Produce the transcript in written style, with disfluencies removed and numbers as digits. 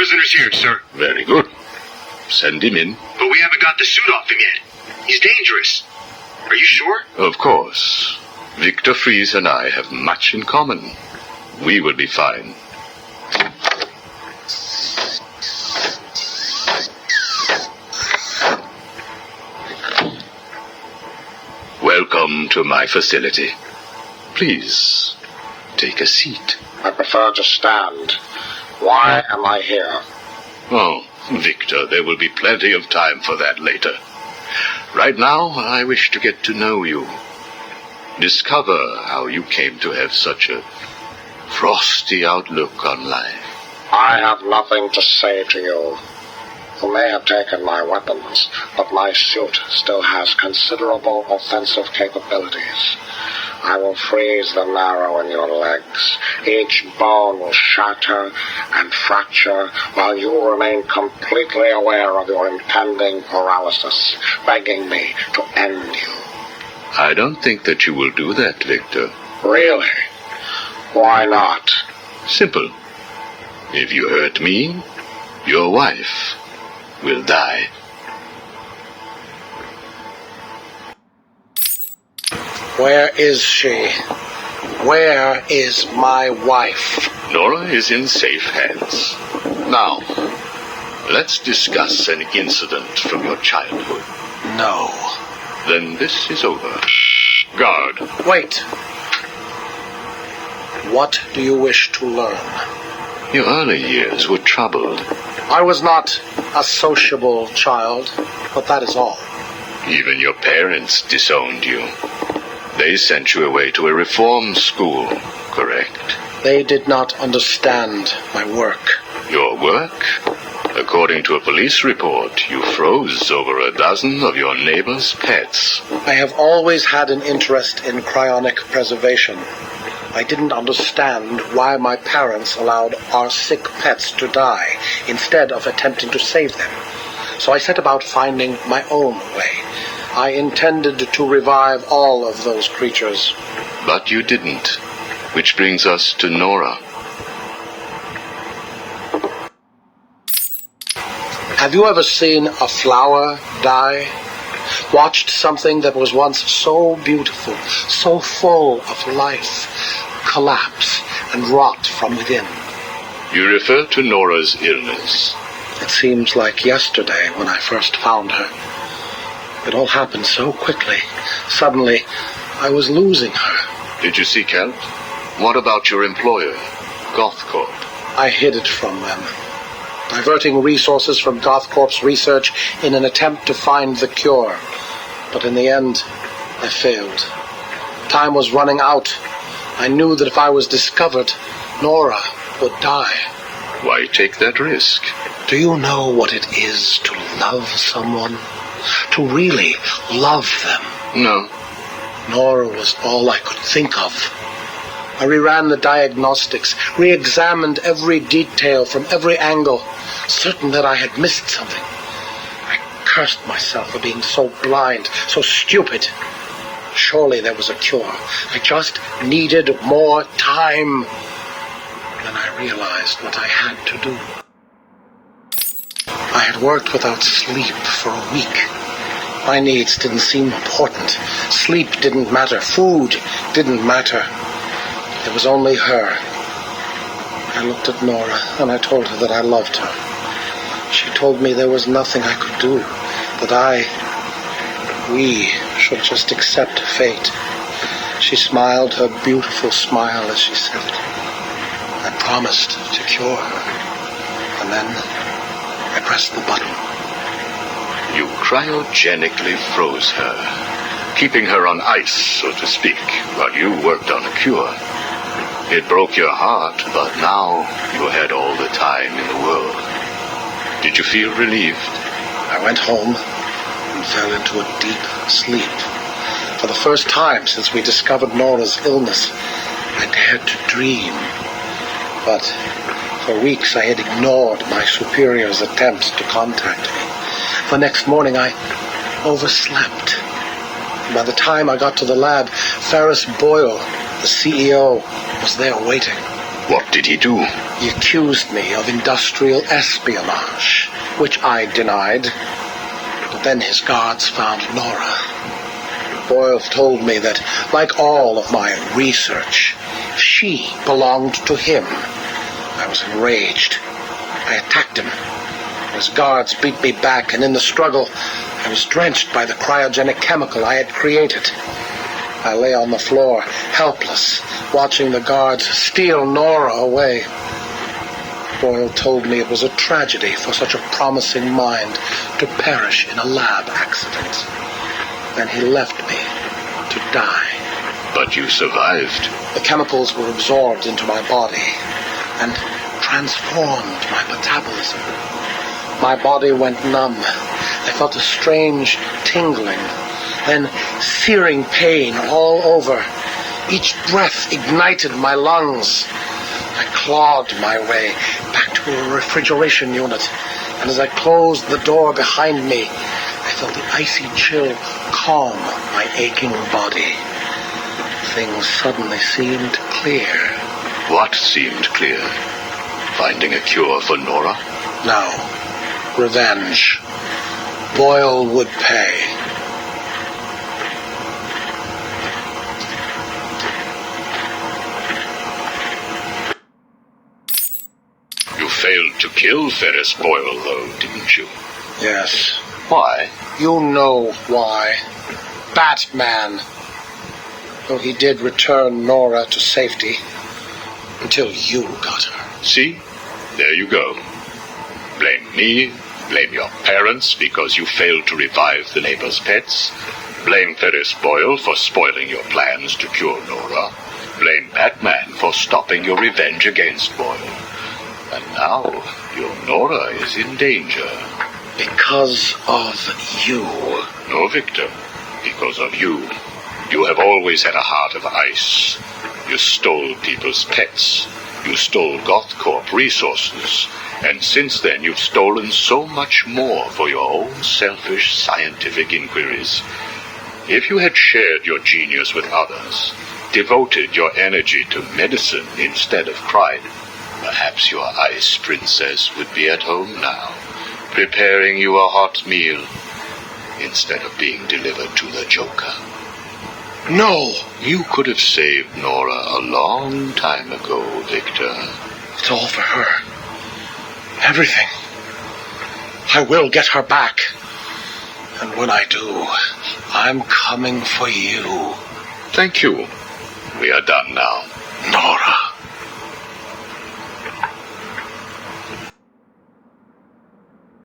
prisoner's here, sir. Very good. Send him in. But we haven't got the suit off him yet. He's dangerous. Are you sure? Of course. Victor Fries and I have much in common. We will be fine. Welcome to my facility. Please, take a seat. I prefer to stand. Why am I here? Oh, Victor, there will be plenty of time for that later. Right now, I wish to get to know you. Discover how you came to have such a frosty outlook on life. I have nothing to say to you. You may have taken my weapons, but my suit still has considerable offensive capabilities. I will freeze the marrow in your legs. Each bone will shatter and fracture while you remain completely aware of your impending paralysis, begging me to end you. I don't think that you will do that, Victor. Really? Why not? Simple. If you hurt me, your wife will die. Where is she? Where is my wife? Nora is in safe hands. Now, let's discuss an incident from your childhood. No. Then this is over. Guard. Wait. What do you wish to learn? Your early years were troubled. I was not a sociable child, but that is all. Even your parents disowned you. They sent you away to a reform school, correct? They did not understand my work. Your work? According to a police report, you froze over a dozen of your neighbor's pets. I have always had an interest in cryonic preservation. I didn't understand why my parents allowed our sick pets to die instead of attempting to save them. So I set about finding my own way. I intended to revive all of those creatures. But you didn't. Which brings us to Nora. Have you ever seen a flower die? Watched something that was once so beautiful, so full of life, collapse and rot from within? You refer to Nora's illness. It seems like yesterday when I first found her. It all happened so quickly. Suddenly, I was losing her. Did you seek help? What about your employer, Gothcorp? I hid it from them, diverting resources from Gothcorp's research in an attempt to find the cure. But in the end, I failed. Time was running out. I knew that if I was discovered, Nora would die. Why take that risk? Do you know what it is to love someone? To really love them? No. Nora was all I could think of. I reran the diagnostics, re-examined every detail from every angle, certain that I had missed something. I cursed myself for being so blind, so stupid. Surely there was a cure. I just needed more time. Then I realized what I had to do. I had worked without sleep for a week. My needs didn't seem important. Sleep didn't matter. Food didn't matter. There was only her. I looked at Nora and I told her that I loved her. She told me there was nothing I could do, that we should just accept fate. She smiled her beautiful smile as she said it. I promised to cure her. And then I pressed the button. You cryogenically froze her, keeping her on ice, so to speak, while you worked on a cure. It broke your heart, but now you had all the time in the world. Did you feel relieved? I went home and fell into a deep sleep. For the first time since we discovered Nora's illness, I dared to dream. But for weeks I had ignored my superior's attempts to contact me. The next morning I overslept. By the time I got to the lab, Ferris Boyle, the CEO, was there waiting. What did he do? He accused me of industrial espionage, which I denied. But then his guards found Nora. Boyle told me that, like all of my research, she belonged to him. I was enraged. I attacked him. His guards beat me back, and in the struggle, I was drenched by the cryogenic chemical I had created. I lay on the floor, helpless, watching the guards steal Nora away. Boyle told me it was a tragedy for such a promising mind to perish in a lab accident. Then he left me to die. But you survived. The chemicals were absorbed into my body and transformed my metabolism. My body went numb. I felt a strange tingling, then searing pain all over. Each breath ignited my lungs. I clawed my way back to a refrigeration unit, and as I closed the door behind me, I felt the icy chill calm my aching body. Things suddenly seemed clear. What seemed clear? Finding a cure for Nora? No. Revenge. Boyle would pay. You failed to kill Ferris Boyle, though, didn't you? Yes. Why? You know why. Batman. Though he did return Nora to safety until you got her. See? There you go. Blame me, blame your parents because you failed to revive the neighbor's pets, blame Ferris Boyle for spoiling your plans to cure Nora, blame Batman for stopping your revenge against Boyle. And now your Nora is in danger. Because of you. No, Victor. Because of you. You have always had a heart of ice. You stole people's pets. You stole GothCorp resources. And since then you've stolen so much more for your own selfish scientific inquiries. If you had shared your genius with others, devoted your energy to medicine instead of crime, perhaps your ice princess would be at home now, preparing you a hot meal instead of being delivered to the Joker. No! You could have saved Nora a long time ago, Victor. It's all for her. Everything. I will get her back. And when I do, I'm coming for you. Thank you. We are done now. Nora.